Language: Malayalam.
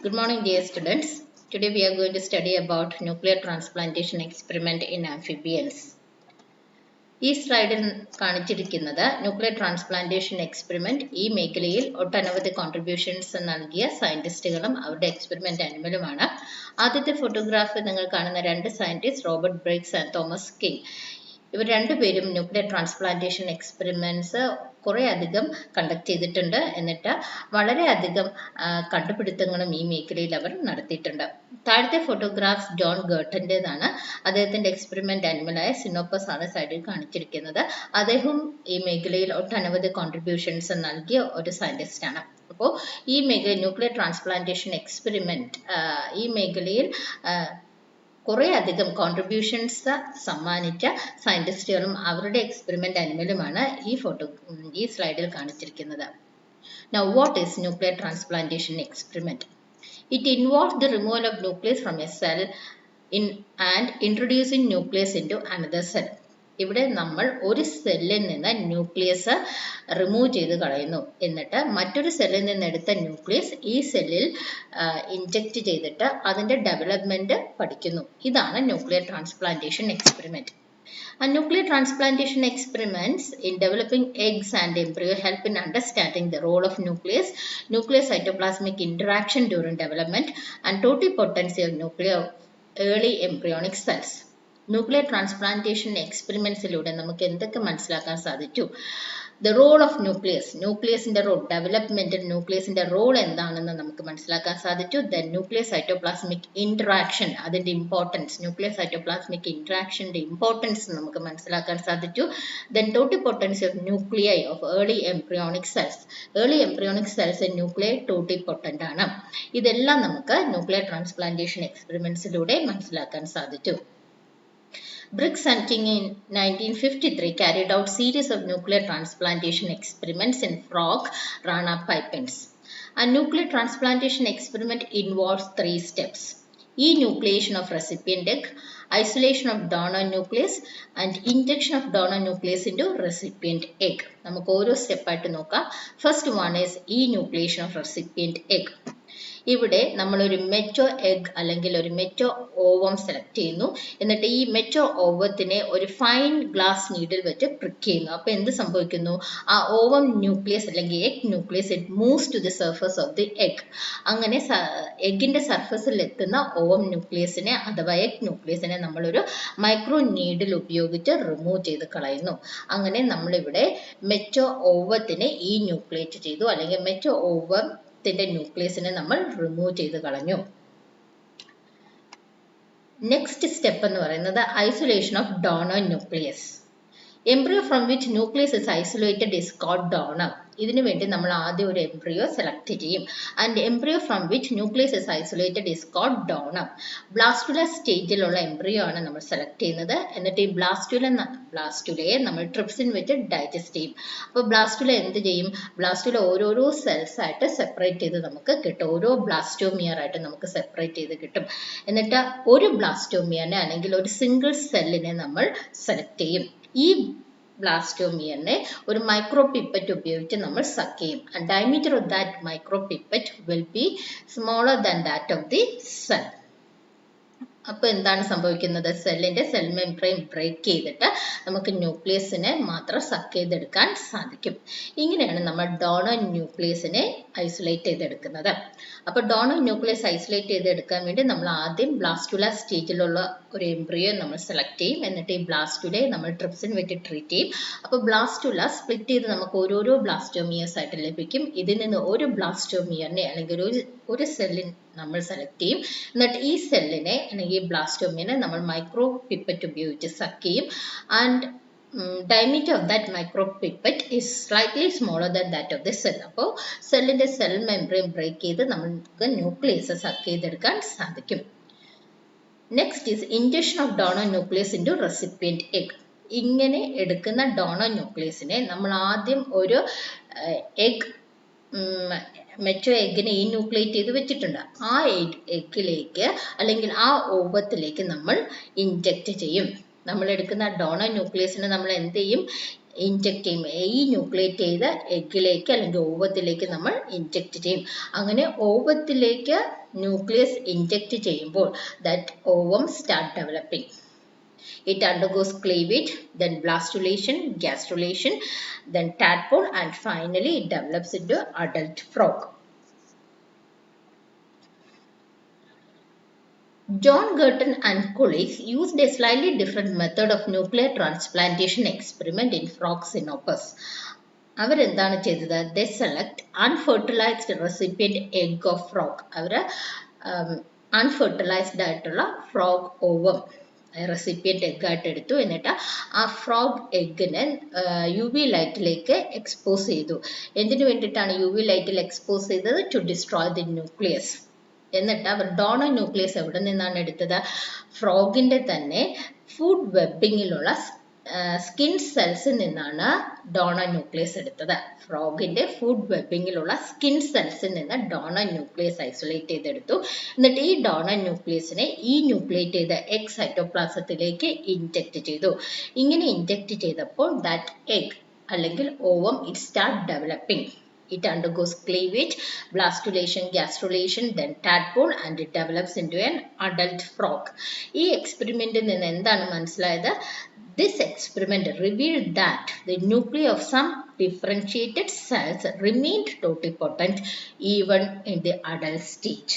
Good morning, dear students. Today we are going to study about nuclear transplantation experiment in amphibians. ഈ സ്ലൈഡിൽ കാണിച്ചിരിക്കുന്നത് ന്യൂക്ലിയർ ട്രാൻസ്പ്ലാന്റേഷൻ എക്സ്പെരിമെന്റ് ഈ മേഖലയിൽ ഒട്ടനവധി കോൺട്രിബ്യൂഷൻസ് നൽകിയ സയന്റിസ്റ്റുകളും അവരുടെ എക്സ്പെരിമെന്റ് അനിമലുമാണ്. ആദ്യത്തെ ഫോട്ടോഗ്രാഫ് നിങ്ങൾ കാണുന്ന രണ്ട് scientist Robert Briggs and Thomas King. ഇവർ രണ്ടുപേരും ന്യൂക്ലിയർ ട്രാൻസ്പ്ലാന്റേഷൻ എക്സ്പെരിമെന്റ്സ് കുറെ അധികം കണ്ടക്ട് ചെയ്തിട്ടുണ്ട്. എന്നിട്ട് വളരെയധികം കണ്ടുപിടുത്തങ്ങളും ഈ മേഖലയിൽ അവർ നടത്തിയിട്ടുണ്ട്. താഴത്തെ ഫോട്ടോഗ്രാഫ്സ് ജോൺ ഗേർട്ടന്റേതാണ്. അദ്ദേഹത്തിന്റെ എക്സ്പെരിമെന്റ് അനിമലായ സിനോപ്പസ് ആണ് സൈഡിൽ കാണിച്ചിരിക്കുന്നത്. അദ്ദേഹം ഈ മേഖലയിൽ ഒട്ടനവധി കോൺട്രിബ്യൂഷൻസ് നൽകിയ ഒരു സയന്റിസ്റ്റ് ആണ്. അപ്പോൾ ഈ മേഖല ന്യൂക്ലിയർ ട്രാൻസ്പ്ലാന്റേഷൻ എക്സ്പെരിമെന്റ് ഈ മേഖലയിൽ കുറെ അധികം കോൺട്രിബ്യൂഷൻസ് സമ്മാനിച്ച സയന്റിസ്റ്റുകളും അവരുടെ എക്സ്പെരിമെന്റ് അനിമലുമാണ് ഈ സ്ലൈഡിൽ കാണിച്ചിരിക്കുന്നത്. Now, what is nuclear transplantation experiment? It involves the removal of nucleus from a cell and introducing nucleus into another cell. ഇവിടെ നമ്മൾ ഒരു സെല്ലിൽ നിന്ന് ന്യൂക്ലിയസ് റിമൂവ് ചെയ്ത് കളയുന്നു. എന്നിട്ട് മറ്റൊരു സെല്ലിൽ നിന്ന് എടുത്ത ന്യൂക്ലിയസ് ഈ സെല്ലിൽ ഇൻജെക്റ്റ് ചെയ്തിട്ട് അതിന്റെ ഡെവലപ്മെന്റ് പഠിക്കുന്നു. ഇതാണ് nuclear transplantation experiment. And nuclear transplantation experiments in developing eggs and embryo help in understanding the role of nuclear cytoplasmic interaction during development and totipotency of early embryonic cells. Nuclear transplantation എക്സ്പെരിമെന്റ്സിലൂടെ നമുക്ക് എന്തൊക്കെ മനസ്സിലാക്കാൻ സാധിച്ചു? ദ റോൾ ഓഫ് ന്യൂക്ലിയസിന്റെ റോൾ, ഡെവലപ്മെന്റിൽ ന്യൂക്ലിയസിന്റെ റോൾ എന്താണെന്ന് നമുക്ക് മനസ്സിലാക്കാൻ സാധിച്ചു. ദെൻ ന്യൂക്ലിയർ സൈറ്റോപ്ലാസ്മിക് ഇന്ററാക്ഷൻ, അതിന്റെ ഇമ്പോർട്ടൻസ്, ന്യൂക്ലിയർ സൈറ്റോപ്ലാസ്മിക് ഇന്ററാക്ഷന്റെ ഇമ്പോർട്ടൻസ് നമുക്ക് മനസ്സിലാക്കാൻ സാധിച്ചു. Then totipotency of nuclei of early embryonic cells. Early embryonic cells nuclear totipotent ആണ്. ഇതെല്ലാം നമുക്ക് ന്യൂക്ലിയർ ട്രാൻസ്പ്ലാന്റേഷൻ എക്സ്പെരിമെന്റ്സിലൂടെ മനസ്സിലാക്കാൻ സാധിച്ചു. Briggs and King in 1953 carried out series of nuclear transplantation experiments in frog Rana pipiens. A nuclear transplantation experiment involves 3 steps: enucleation of recipient egg, isolation of donor nucleus, and injection of donor nucleus into recipient egg. നമുക്ക് ഓരോ സ്റ്റെപ്പ് ആയിട്ട് നോക്കാം. First one is enucleation of recipient egg. ഇവിടെ നമ്മൾ ഒരു മെച്ചോ എഗ് അല്ലെങ്കിൽ ഒരു മെച്ചോ ഓവം സെലക്ട് ചെയ്യുന്നു. എന്നിട്ട് ഈ മെച്ചോ ഓവത്തിനെ ഒരു ഫൈൻ ഗ്ലാസ് നീഡിൽ വെച്ച് പ്രിക്ക് ചെയ്യുന്നു. അപ്പൊ എന്ത് സംഭവിക്കുന്നു? ആ ഓവം ന്യൂക്ലിയസ് അല്ലെങ്കിൽ egg nucleus it moves to the surface of the egg. അങ്ങനെ എഗിന്റെ സർഫസിൽ എത്തുന്ന ഓവം ന്യൂക്ലിയസിനെ അഥവാ എഗ് ന്യൂക്ലിയസിനെ നമ്മളൊരു മൈക്രോ നീഡിൽ ഉപയോഗിച്ച് റിമൂവ് ചെയ്ത് കളയുന്നു. അങ്ങനെ നമ്മളിവിടെ മെച്ചോ ഓവത്തിനെ ന്യൂക്ലിയേറ്റ് ചെയ്തു, അല്ലെങ്കിൽ മെച്ചോ ഓവം ന്യൂക്ലിയസിനെ നമ്മൾ റിമൂവ് ചെയ്ത് കളഞ്ഞു. നെക്സ്റ്റ് സ്റ്റെപ്പ് എന്ന് പറയുന്നത് isolation of donor nucleus. Embryo from which nucleus is isolated is called donor. ഇതിനു വേണ്ടി നമ്മൾ ആദ്യം ഒരു എംബ്രിയോ സെലക്ട് ചെയ്യും. And embryo from which nucleus is isolated is called donor. Blastula സ്റ്റേജിലുള്ള എംബ്രിയോ ആണ് നമ്മൾ സെലക്ട് ചെയ്യുന്നത്. എന്നിട്ട് ഈ ബ്ലാസ്റ്റുലയെ നമ്മൾ ട്രിപ്സിൻ വെച്ച് ഡൈജസ്റ്റ് ചെയ്യും. അപ്പോൾ ബ്ലാസ്റ്റുല എന്ത് ചെയ്യും? ബ്ലാസ്റ്റുല ഓരോരോ സെൽസ് ആയിട്ട് സെപ്പറേറ്റ് ചെയ്ത് നമുക്ക് കിട്ടും. ഓരോ ബ്ലാസ്റ്റോമിയർ ആയിട്ട് നമുക്ക് സെപ്പറേറ്റ് ചെയ്ത് കിട്ടും. എന്നിട്ട് ഒരു ബ്ലാസ്റ്റോമിയറിനെ അല്ലെങ്കിൽ ഒരു സിംഗിൾ സെല്ലിനെ നമ്മൾ സെലക്ട് ചെയ്യും. ഈ ബ്ലാസ്റ്റോമിയറിനെ ഒരു മൈക്രോ പിപ്പറ്റ് ഉപയോഗിച്ച് നമ്മൾ സക്ക് ചെയ്യും. And diameter of that micro pipette will be smaller than that of the cell. അപ്പൊ എന്താണ് സംഭവിക്കുന്നത്? സെല്ലിന്റെ സെൽ മെംബ്രെയിൻ ബ്രേക്ക് ചെയ്തിട്ട് നമുക്ക് ന്യൂക്ലിയസിനെ മാത്രം സക്ക് ചെയ്തെടുക്കാൻ സാധിക്കും. ഇങ്ങനെയാണ് നമ്മൾ ഡോണർ ന്യൂക്ലിയസിനെ ഐസൊലേറ്റ് ചെയ്തെടുക്കുന്നത്. അപ്പൊ ഡോണർ ന്യൂക്ലിയസ് ഐസൊലേറ്റ് ചെയ്തെടുക്കാൻ വേണ്ടി നമ്മൾ ആദ്യം ബ്ലാസ്റ്റുല സ്റ്റേജിലുള്ള ഒരു എംബ്രിയോ നമ്മൾ സെലക്ട് ചെയ്യും. എന്നിട്ട് ഈ ബ്ലാസ്റ്റുലയെ നമ്മൾ ട്രിപ്സിൻ വെച്ച് ട്രീറ്റ് ചെയ്യും. അപ്പൊ ബ്ലാസ്റ്റുല സ്പ്ലിറ്റ് ചെയ്ത് നമുക്ക് ഓരോരോ ബ്ലാസ്റ്റോമിയേഴ്സ് ആയിട്ട് ലഭിക്കും. ഇതിൽ നിന്ന് ഒരു ബ്ലാസ്റ്റോമിയറിനെ അല്ലെങ്കിൽ ഒരു സെല്ലിൻ നമ്മൾ സെലക്ട് ചെയ്യും. എന്നിട്ട് ഈ സെല്ലിനെ അല്ലെങ്കിൽ ഈ ബ്ലാസ്റ്റോമിയനെ നമ്മൾ മൈക്രോ പിപ്പറ്റ് ഉപയോഗിച്ച് സക്ക് ചെയ്യും. And diameter of that micropipette is slightly smaller than that of the cell. അപ്പോൾ സെല്ലിന്റെ സെൽ മെംബ്രെയിൻ ബ്രേക്ക് ചെയ്ത് നമുക്ക് ന്യൂക്ലിയസ് സക്ക് ചെയ്തെടുക്കാൻ സാധിക്കും. Next is injection of donor nucleus into recipient egg. ഇങ്ങനെ എടുക്കുന്ന ഡോണർ ന്യൂക്ലിയസിനെ നമ്മൾ ആദ്യം ഒരു എഗ് മെച്ചോ എഗ്ഗിനെ ന്യൂക്ലിയേറ്റ് ചെയ്ത് വെച്ചിട്ടുണ്ട്. ആ എഗ്ഗിലേക്ക് അല്ലെങ്കിൽ ആ ഓവത്തിലേക്ക് നമ്മൾ ഇൻജെക്റ്റ് ചെയ്യും. നമ്മൾ എടുക്കുന്ന ഡോണർ ന്യൂക്ലിയസിനെ നമ്മൾ എന്ത് ചെയ്യും? ഇൻജെക്ട് ചെയ്യും. ഈ ന്യൂക്ലിയേറ്റ് ചെയ്ത എഗ്ഗിലേക്ക് അല്ലെങ്കിൽ ഓവത്തിലേക്ക് നമ്മൾ ഇൻജെക്ട് ചെയ്യും. അങ്ങനെ ഓവത്തിലേക്ക് ന്യൂക്ലിയസ് ഇൻജെക്ട് ചെയ്യുമ്പോൾ that ovum start developing. It undergoes cleavage, then blastulation, gastrulation, then tadpole, and finally it develops into adult frog. John Girton and colleagues used a slightly different method of nuclear transplantation experiment in frog Xenopus. അവരെന്താണ് ചെയ്തത്? They select unfertilized recipient egg of frog. അവർ unfertilized ആയിട്ടുള്ള frog ovum റെസിപ്പിയൻ്റ് എഗ്ഗായിട്ട് എടുത്തു. എന്നിട്ട് ആ ഫ്രോഗ് എഗ്ഗിനെ UV ലൈറ്റിലേക്ക് എക്സ്പോസ് ചെയ്തു. എന്തിനു വേണ്ടിയിട്ടാണ് UV ലൈറ്റിൽ എക്സ്പോസ് ചെയ്തത്? To destroy the nucleus. എന്നിട്ട് അവർ ഡോണർ ന്യൂക്ലിയസ് എവിടെ നിന്നാണ് എടുത്തത്? ഫ്രോഗിൻ്റെ തന്നെ ഫുഡ് വെബിങ്ങിലുള്ള സ്കിൻ സെൽസിൽ നിന്നാണ് ഡോണർ ന്യൂക്ലിയസ് എടുത്തത്. ഫ്രോഗിന്റെ ഫുഡ് വെബിങ്ങിലുള്ള സ്കിൻ സെൽസിൽ നിന്ന് ഡോണർ ന്യൂക്ലിയസ് ഐസൊലേറ്റ് ചെയ്തെടുത്തു. എന്നിട്ട് ഈ ഡോണർ ന്യൂക്ലിയസിനെ ഈ ന്യൂക്ലിയേറ്റ് ചെയ്ത എഗ് സൈറ്റോപ്ലാസത്തിലേക്ക് ഇൻജെക്ട് ചെയ്തു. ഇങ്ങനെ ഇൻജെക്ട് ചെയ്തപ്പോൾ ദാറ്റ് എഗ് അല്ലെങ്കിൽ ovum it start developing. It undergoes cleavage, blastulation, gastrulation, then tadpole, and it develops into an adult frog. ഈ എക്സ്പെരിമെന്റിൽ നിന്ന് എന്താണ് മനസ്സിലായത്? This experiment revealed that the nuclei of some differentiated cells remained totipotent even in the adult stage.